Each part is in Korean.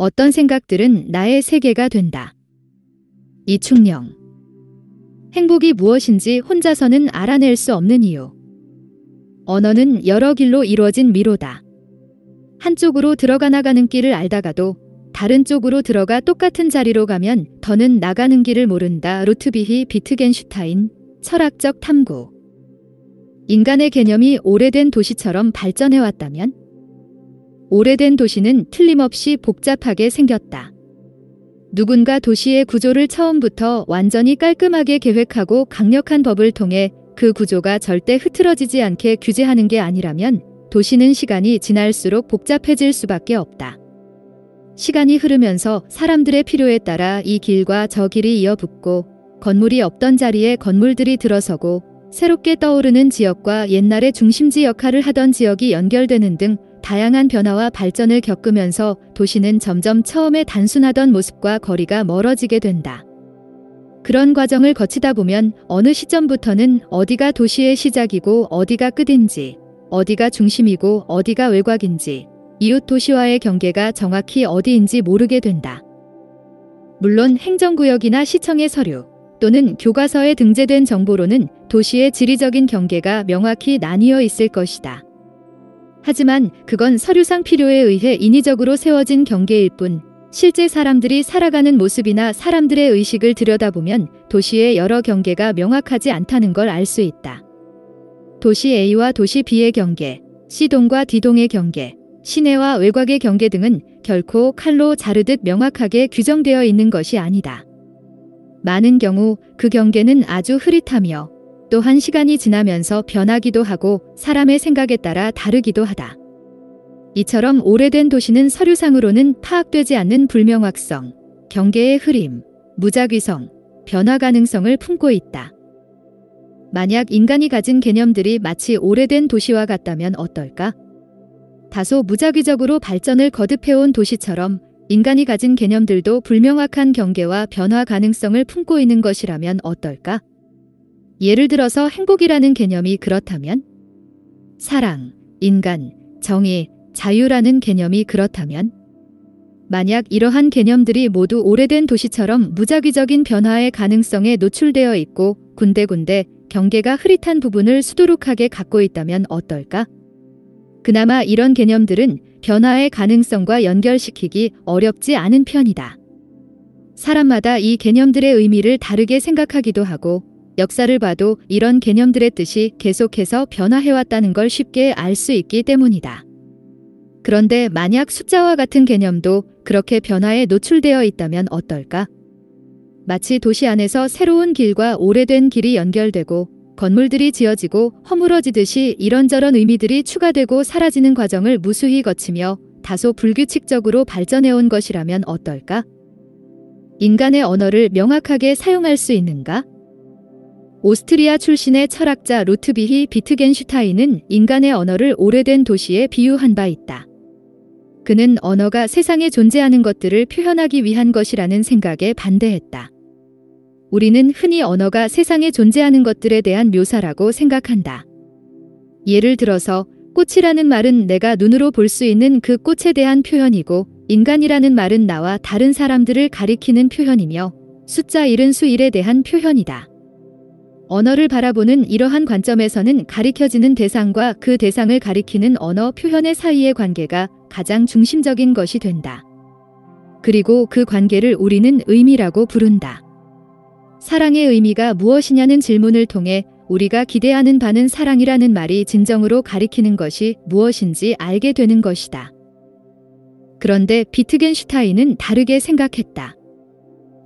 어떤 생각들은 나의 세계가 된다. 이충영. 행복이 무엇인지 혼자서는 알아낼 수 없는 이유. 언어는 여러 길로 이루어진 미로다. 한쪽으로 들어가 나가는 길을 알다가도 다른 쪽으로 들어가 똑같은 자리로 가면 더는 나가는 길을 모른다. 루트비히 비트겐슈타인. 철학적 탐구. 인간의 개념이 오래된 도시처럼 발전해왔다면? 오래된 도시는 틀림없이 복잡하게 생겼다. 누군가 도시의 구조를 처음부터 완전히 깔끔하게 계획하고 강력한 법을 통해 그 구조가 절대 흐트러지지 않게 규제하는 게 아니라면 도시는 시간이 지날수록 복잡해질 수밖에 없다. 시간이 흐르면서 사람들의 필요에 따라 이 길과 저 길이 이어붙고 건물이 없던 자리에 건물들이 들어서고 새롭게 떠오르는 지역과 옛날의 중심지 역할을 하던 지역이 연결되는 등 다양한 변화와 발전을 겪으면서 도시는 점점 처음에 단순하던 모습과 거리가 멀어지게 된다. 그런 과정을 거치다 보면 어느 시점부터는 어디가 도시의 시작이고 어디가 끝인지, 어디가 중심이고 어디가 외곽인지, 이웃 도시와의 경계가 정확히 어디인지 모르게 된다. 물론 행정구역이나 시청의 서류 또는 교과서에 등재된 정보로는 도시의 지리적인 경계가 명확히 나뉘어 있을 것이다. 하지만 그건 서류상 필요에 의해 인위적으로 세워진 경계일 뿐 실제 사람들이 살아가는 모습이나 사람들의 의식을 들여다보면 도시의 여러 경계가 명확하지 않다는 걸 알 수 있다. 도시 A와 도시 B의 경계, C동과 D동의 경계, 시내와 외곽의 경계 등은 결코 칼로 자르듯 명확하게 규정되어 있는 것이 아니다. 많은 경우 그 경계는 아주 흐릿하며 또한 시간이 지나면서 변하기도 하고 사람의 생각에 따라 다르기도 하다. 이처럼 오래된 도시는 서류상으로는 파악되지 않는 불명확성, 경계의 흐림, 무작위성, 변화 가능성을 품고 있다. 만약 인간이 가진 개념들이 마치 오래된 도시와 같다면 어떨까? 다소 무작위적으로 발전을 거듭해온 도시처럼 인간이 가진 개념들도 불명확한 경계와 변화 가능성을 품고 있는 것이라면 어떨까? 예를 들어서 행복이라는 개념이 그렇다면? 사랑, 인간, 정의, 자유라는 개념이 그렇다면? 만약 이러한 개념들이 모두 오래된 도시처럼 무작위적인 변화의 가능성에 노출되어 있고 군데군데 경계가 흐릿한 부분을 수두룩하게 갖고 있다면 어떨까? 그나마 이런 개념들은 변화의 가능성과 연결시키기 어렵지 않은 편이다. 사람마다 이 개념들의 의미를 다르게 생각하기도 하고 역사를 봐도 이런 개념들의 뜻이 계속해서 변화해왔다는 걸 쉽게 알 수 있기 때문이다. 그런데 만약 숫자와 같은 개념도 그렇게 변화에 노출되어 있다면 어떨까? 마치 도시 안에서 새로운 길과 오래된 길이 연결되고 건물들이 지어지고 허물어지듯이 이런저런 의미들이 추가되고 사라지는 과정을 무수히 거치며 다소 불규칙적으로 발전해온 것이라면 어떨까? 인간의 언어를 명확하게 사용할 수 있는가? 오스트리아 출신의 철학자 루트비히 비트겐슈타인은 인간의 언어를 오래된 도시에 비유한 바 있다. 그는 언어가 세상에 존재하는 것들을 표현하기 위한 것이라는 생각에 반대했다. 우리는 흔히 언어가 세상에 존재하는 것들에 대한 묘사라고 생각한다. 예를 들어서 꽃이라는 말은 내가 눈으로 볼 수 있는 그 꽃에 대한 표현이고 인간이라는 말은 나와 다른 사람들을 가리키는 표현이며 숫자 1은 수 1에 대한 표현이다. 언어를 바라보는 이러한 관점에서는 가리켜지는 대상과 그 대상을 가리키는 언어 표현의 사이의 관계가 가장 중심적인 것이 된다. 그리고 그 관계를 우리는 의미라고 부른다. 사랑의 의미가 무엇이냐는 질문을 통해 우리가 기대하는 바는 사랑이라는 말이 진정으로 가리키는 것이 무엇인지 알게 되는 것이다. 그런데 비트겐슈타인은 다르게 생각했다.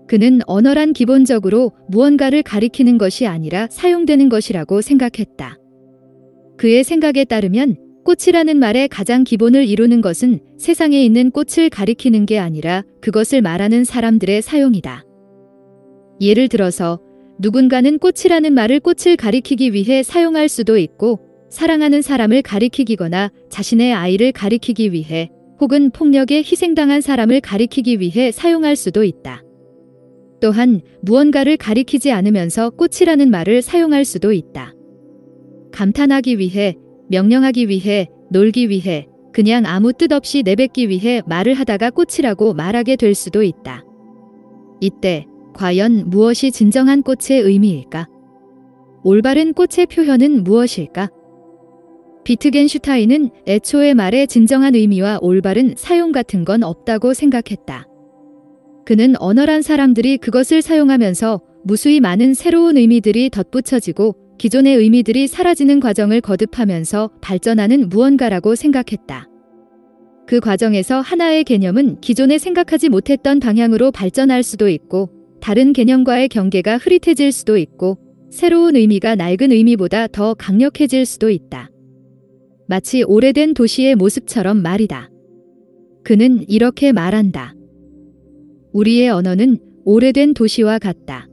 그는 언어란 기본적으로 무언가를 가리키는 것이 아니라 사용되는 것이라고 생각했다. 그의 생각에 따르면 꽃이라는 말의 가장 기본을 이루는 것은 세상에 있는 꽃을 가리키는 게 아니라 그것을 말하는 사람들의 사용이다. 예를 들어서 누군가는 꽃이라는 말을 꽃을 가리키기 위해 사용할 수도 있고 사랑하는 사람을 가리키거나 자신의 아이를 가리키기 위해 혹은 폭력에 희생당한 사람을 가리키기 위해 사용할 수도 있다. 또한 무언가를 가리키지 않으면서 꽃이라는 말을 사용할 수도 있다. 감탄하기 위해, 명령하기 위해, 놀기 위해, 그냥 아무 뜻 없이 내뱉기 위해 말을 하다가 꽃이라고 말하게 될 수도 있다. 이때 과연 무엇이 진정한 꽃의 의미일까? 올바른 꽃의 표현은 무엇일까? 비트겐슈타인은 애초에 말의 진정한 의미와 올바른 사용 같은 건 없다고 생각했다. 그는 언어란 사람들이 그것을 사용하면서 무수히 많은 새로운 의미들이 덧붙여지고 기존의 의미들이 사라지는 과정을 거듭하면서 발전하는 무언가라고 생각했다. 그 과정에서 하나의 개념은 기존에 생각하지 못했던 방향으로 발전할 수도 있고 다른 개념과의 경계가 흐릿해질 수도 있고 새로운 의미가 낡은 의미보다 더 강력해질 수도 있다. 마치 오래된 도시의 모습처럼 말이다. 그는 이렇게 말한다. 우리의 언어는 오래된 도시와 같다.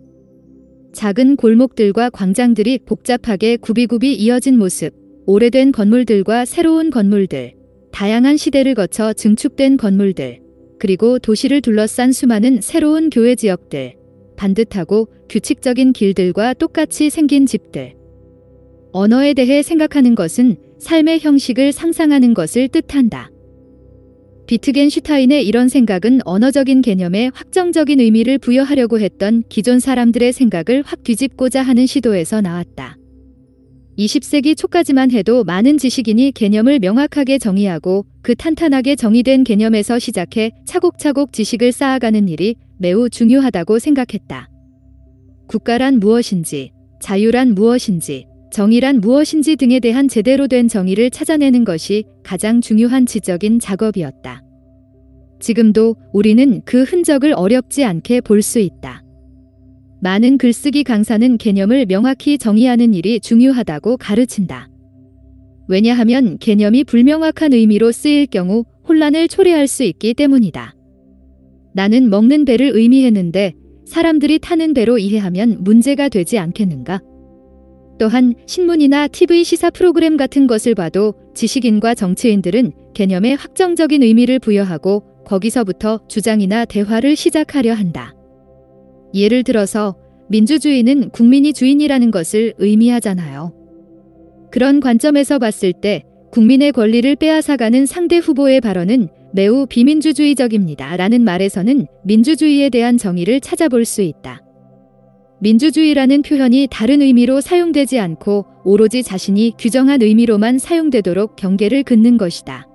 작은 골목들과 광장들이 복잡하게 굽이굽이 이어진 모습, 오래된 건물들과 새로운 건물들, 다양한 시대를 거쳐 증축된 건물들, 그리고 도시를 둘러싼 수많은 새로운 교외 지역들, 반듯하고 규칙적인 길들과 똑같이 생긴 집들. 언어에 대해 생각하는 것은 삶의 형식을 상상하는 것을 뜻한다. 비트겐슈타인의 이런 생각은 언어적인 개념에 확정적인 의미를 부여하려고 했던 기존 사람들의 생각을 확 뒤집고자 하는 시도에서 나왔다. 20세기 초까지만 해도 많은 지식인이 개념을 명확하게 정의하고 그 탄탄하게 정의된 개념에서 시작해 차곡차곡 지식을 쌓아가는 일이 매우 중요하다고 생각했다. 국가란 무엇인지, 자유란 무엇인지, 정의란 무엇인지 등에 대한 제대로 된 정의를 찾아내는 것이 가장 중요한 지적인 작업이었다. 지금도 우리는 그 흔적을 어렵지 않게 볼 수 있다. 많은 글쓰기 강사는 개념을 명확히 정의하는 일이 중요하다고 가르친다. 왜냐하면 개념이 불명확한 의미로 쓰일 경우 혼란을 초래할 수 있기 때문이다. 나는 먹는 배를 의미했는데 사람들이 타는 배로 이해하면 문제가 되지 않겠는가? 또한 신문이나 TV 시사 프로그램 같은 것을 봐도 지식인과 정치인들은 개념에 확정적인 의미를 부여하고 거기서부터 주장이나 대화를 시작하려 한다. 예를 들어서 민주주의는 국민이 주인이라는 것을 의미하잖아요. 그런 관점에서 봤을 때 국민의 권리를 빼앗아가는 상대 후보의 발언은 매우 비민주주의적입니다. 라는 말에서는 민주주의에 대한 정의를 찾아볼 수 있다. 민주주의라는 표현이 다른 의미로 사용되지 않고 오로지 자신이 규정한 의미로만 사용되도록 경계를 긋는 것이다.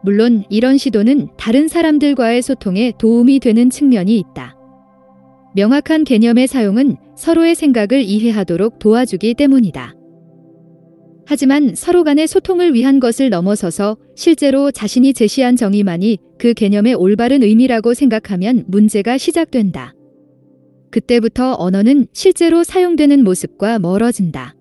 물론 이런 시도는 다른 사람들과의 소통에 도움이 되는 측면이 있다. 명확한 개념의 사용은 서로의 생각을 이해하도록 도와주기 때문이다. 하지만 서로 간의 소통을 위한 것을 넘어서서 실제로 자신이 제시한 정의만이 그 개념의 올바른 의미라고 생각하면 문제가 시작된다. 그때부터 언어는 실제로 사용되는 모습과 멀어진다.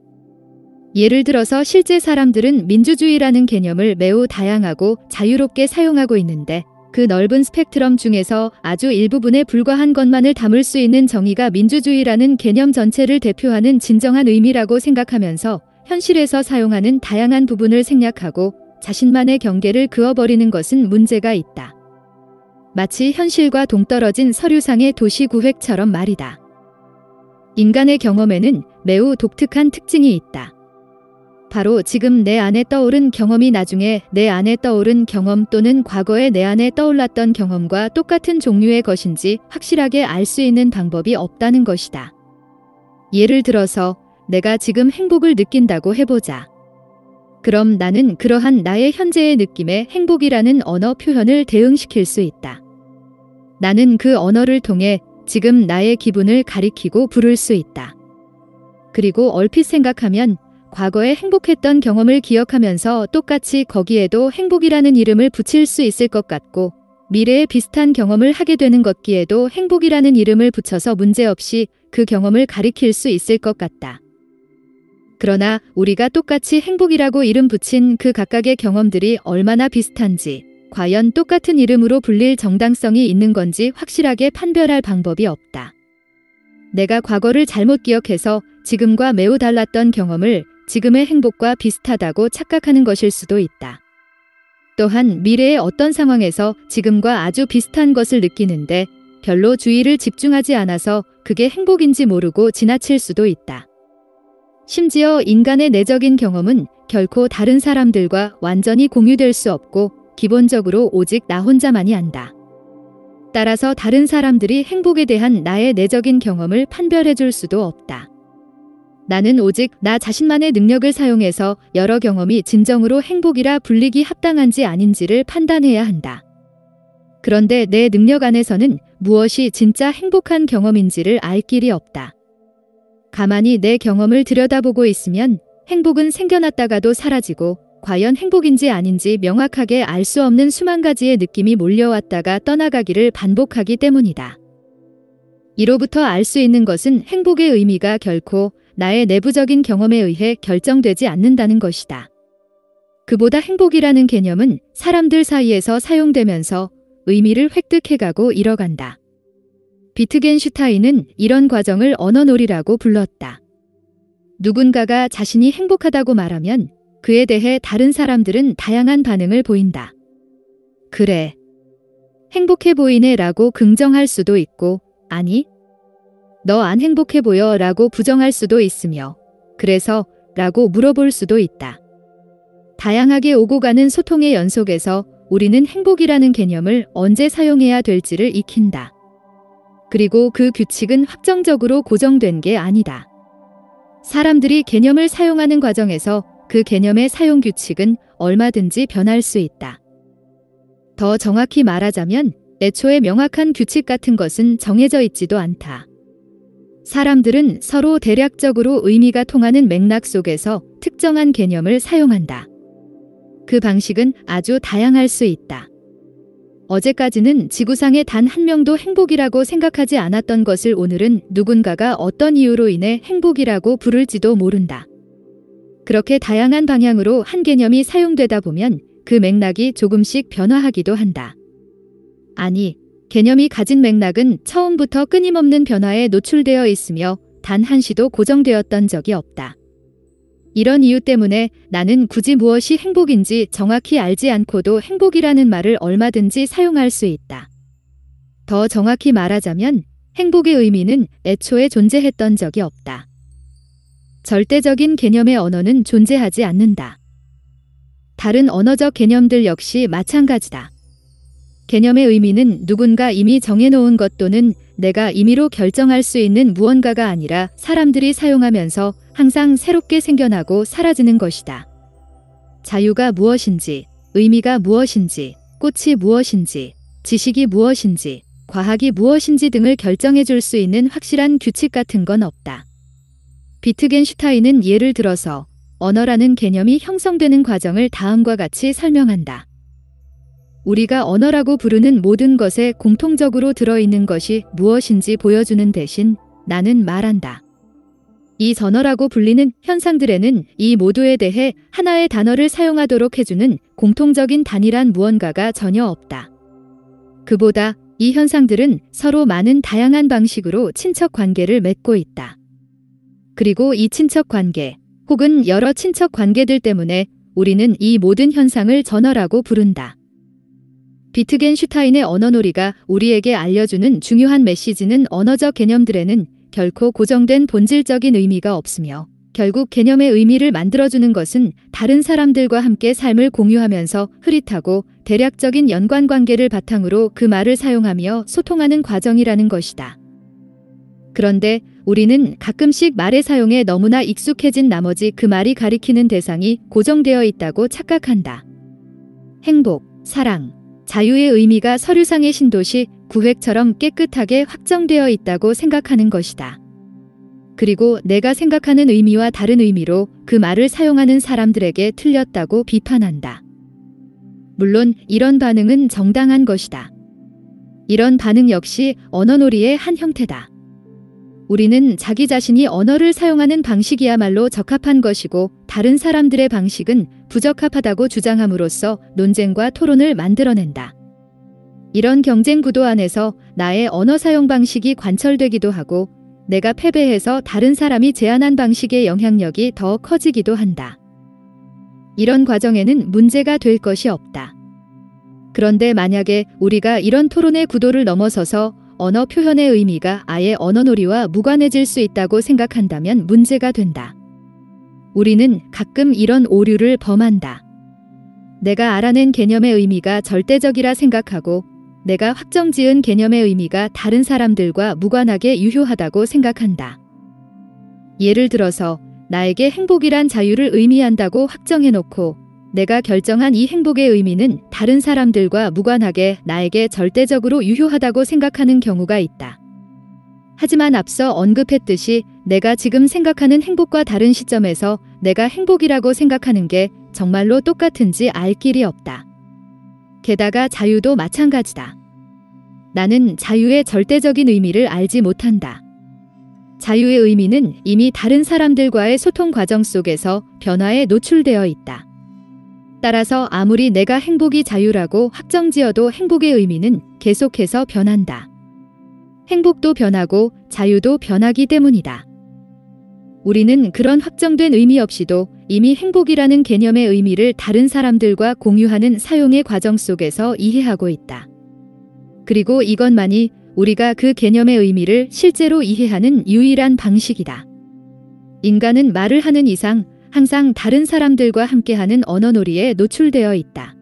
예를 들어서 실제 사람들은 민주주의라는 개념을 매우 다양하고 자유롭게 사용하고 있는데 그 넓은 스펙트럼 중에서 아주 일부분에 불과한 것만을 담을 수 있는 정의가 민주주의라는 개념 전체를 대표하는 진정한 의미라고 생각하면서 현실에서 사용하는 다양한 부분을 생략하고 자신만의 경계를 그어버리는 것은 문제가 있다. 마치 현실과 동떨어진 서류상의 도시구획처럼 말이다. 인간의 경험에는 매우 독특한 특징이 있다. 바로 지금 내 안에 떠오른 경험이 나중에 내 안에 떠오른 경험 또는 과거에 내 안에 떠올랐던 경험과 똑같은 종류의 것인지 확실하게 알 수 있는 방법이 없다는 것이다. 예를 들어서 내가 지금 행복을 느낀다고 해보자. 그럼 나는 그러한 나의 현재의 느낌에 행복이라는 언어 표현을 대응시킬 수 있다. 나는 그 언어를 통해 지금 나의 기분을 가리키고 부를 수 있다. 그리고 얼핏 생각하면 과거에 행복했던 경험을 기억하면서 똑같이 거기에도 행복이라는 이름을 붙일 수 있을 것 같고 미래에 비슷한 경험을 하게 되는 것기에도 행복이라는 이름을 붙여서 문제없이 그 경험을 가리킬 수 있을 것 같다. 그러나 우리가 똑같이 행복이라고 이름 붙인 그 각각의 경험들이 얼마나 비슷한지, 과연 똑같은 이름으로 불릴 정당성이 있는 건지 확실하게 판별할 방법이 없다. 내가 과거를 잘못 기억해서 지금과 매우 달랐던 경험을 지금의 행복과 비슷하다고 착각하는 것일 수도 있다. 또한 미래의 어떤 상황에서 지금과 아주 비슷한 것을 느끼는데 별로 주의를 집중하지 않아서 그게 행복인지 모르고 지나칠 수도 있다. 심지어 인간의 내적인 경험은 결코 다른 사람들과 완전히 공유될 수 없고 기본적으로 오직 나 혼자만이 안다. 따라서 다른 사람들이 행복에 대한 나의 내적인 경험을 판별해 줄 수도 없다. 나는 오직 나 자신만의 능력을 사용해서 여러 경험이 진정으로 행복이라 불리기 합당한지 아닌지를 판단해야 한다. 그런데 내 능력 안에서는 무엇이 진짜 행복한 경험인지를 알 길이 없다. 가만히 내 경험을 들여다보고 있으면 행복은 생겨났다가도 사라지고 과연 행복인지 아닌지 명확하게 알 수 없는 수만 가지의 느낌이 몰려왔다가 떠나가기를 반복하기 때문이다. 이로부터 알 수 있는 것은 행복의 의미가 결코 나의 내부적인 경험에 의해 결정되지 않는다는 것이다. 그보다 행복이라는 개념은 사람들 사이에서 사용되면서 의미를 획득해가고 잃어간다. 비트겐슈타인은 이런 과정을 언어놀이라고 불렀다. 누군가가 자신이 행복하다고 말하면 그에 대해 다른 사람들은 다양한 반응을 보인다. 그래, 행복해 보이네 라고 긍정할 수도 있고, 아니, 너 안 행복해 보여 라고 부정할 수도 있으며, 그래서 라고 물어볼 수도 있다. 다양하게 오고 가는 소통의 연속에서 우리는 행복이라는 개념을 언제 사용해야 될지를 익힌다. 그리고 그 규칙은 확정적으로 고정된 게 아니다. 사람들이 개념을 사용하는 과정에서 그 개념의 사용 규칙은 얼마든지 변할 수 있다. 더 정확히 말하자면 애초에 명확한 규칙 같은 것은 정해져 있지도 않다. 사람들은 서로 대략적으로 의미가 통하는 맥락 속에서 특정한 개념을 사용한다. 그 방식은 아주 다양할 수 있다. 어제까지는 지구상에 단 한 명도 행복이라고 생각하지 않았던 것을 오늘은 누군가가 어떤 이유로 인해 행복이라고 부를지도 모른다. 그렇게 다양한 방향으로 한 개념이 사용되다 보면 그 맥락이 조금씩 변화하기도 한다. 아니, 개념이 가진 맥락은 처음부터 끊임없는 변화에 노출되어 있으며 단 한시도 고정되었던 적이 없다. 이런 이유 때문에 나는 굳이 무엇이 행복인지 정확히 알지 않고도 행복이라는 말을 얼마든지 사용할 수 있다. 더 정확히 말하자면 행복의 의미는 애초에 존재했던 적이 없다. 절대적인 개념의 언어는 존재하지 않는다. 다른 언어적 개념들 역시 마찬가지다. 개념의 의미는 누군가 이미 정해놓은 것 또는 내가 임의로 결정할 수 있는 무언가가 아니라 사람들이 사용하면서 항상 새롭게 생겨나고 사라지는 것이다. 자유가 무엇인지, 의미가 무엇인지, 꽃이 무엇인지, 지식이 무엇인지, 과학이 무엇인지 등을 결정해 줄 수 있는 확실한 규칙 같은 건 없다. 비트겐슈타인은 예를 들어서 언어라는 개념이 형성되는 과정을 다음과 같이 설명한다. 우리가 언어라고 부르는 모든 것에 공통적으로 들어있는 것이 무엇인지 보여주는 대신 나는 말한다. 이 전어라고 불리는 현상들에는 이 모두에 대해 하나의 단어를 사용하도록 해주는 공통적인 단일한 무언가가 전혀 없다. 그보다 이 현상들은 서로 많은 다양한 방식으로 친척 관계를 맺고 있다. 그리고 이 친척 관계 혹은 여러 친척 관계들 때문에 우리는 이 모든 현상을 전어라고 부른다. 비트겐슈타인의 언어놀이가 우리에게 알려주는 중요한 메시지는 언어적 개념들에는 결코 고정된 본질적인 의미가 없으며 결국 개념의 의미를 만들어주는 것은 다른 사람들과 함께 삶을 공유하면서 흐릿하고 대략적인 연관관계를 바탕으로 그 말을 사용하며 소통하는 과정이라는 것이다. 그런데 우리는 가끔씩 말의 사용에 너무나 익숙해진 나머지 그 말이 가리키는 대상이 고정되어 있다고 착각한다. 행복, 사랑, 자유의 의미가 서류상의 신도시 구획처럼 깨끗하게 확정되어 있다고 생각하는 것이다. 그리고 내가 생각하는 의미와 다른 의미로 그 말을 사용하는 사람들에게 틀렸다고 비판한다. 물론 이런 반응은 정당한 것이다. 이런 반응 역시 언어놀이의 한 형태다. 우리는 자기 자신이 언어를 사용하는 방식이야말로 적합한 것이고 다른 사람들의 방식은 부적합하다고 주장함으로써 논쟁과 토론을 만들어낸다. 이런 경쟁 구도 안에서 나의 언어 사용 방식이 관철되기도 하고 내가 패배해서 다른 사람이 제안한 방식의 영향력이 더 커지기도 한다. 이런 과정에는 문제가 될 것이 없다. 그런데 만약에 우리가 이런 토론의 구도를 넘어서서 언어 표현의 의미가 아예 언어놀이와 무관해질 수 있다고 생각한다면 문제가 된다. 우리는 가끔 이런 오류를 범한다. 내가 알아낸 개념의 의미가 절대적이라 생각하고 내가 확정지은 개념의 의미가 다른 사람들과 무관하게 유효하다고 생각한다. 예를 들어서 나에게 행복이란 자유를 의미한다고 확정해놓고 내가 결정한 이 행복의 의미는 다른 사람들과 무관하게 나에게 절대적으로 유효하다고 생각하는 경우가 있다. 하지만 앞서 언급했듯이 내가 지금 생각하는 행복과 다른 시점에서 내가 행복이라고 생각하는 게 정말로 똑같은지 알 길이 없다. 게다가 자유도 마찬가지다. 나는 자유의 절대적인 의미를 알지 못한다. 자유의 의미는 이미 다른 사람들과의 소통 과정 속에서 변화에 노출되어 있다. 따라서 아무리 내가 행복이 자유라고 확정지어도 행복의 의미는 계속해서 변한다. 행복도 변하고 자유도 변하기 때문이다. 우리는 그런 확정된 의미 없이도 이미 행복이라는 개념의 의미를 다른 사람들과 공유하는 사용의 과정 속에서 이해하고 있다. 그리고 이것만이 우리가 그 개념의 의미를 실제로 이해하는 유일한 방식이다. 인간은 말을 하는 이상 항상 다른 사람들과 함께하는 언어놀이에 노출되어 있다.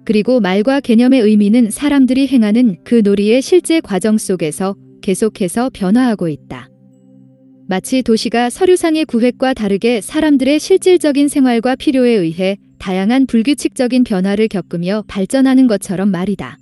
그리고 말과 개념의 의미는 사람들이 행하는 그 놀이의 실제 과정 속에서 계속해서 변화하고 있다. 마치 도시가 서류상의 구획과 다르게 사람들의 실질적인 생활과 필요에 의해 다양한 불규칙적인 변화를 겪으며 발전하는 것처럼 말이다.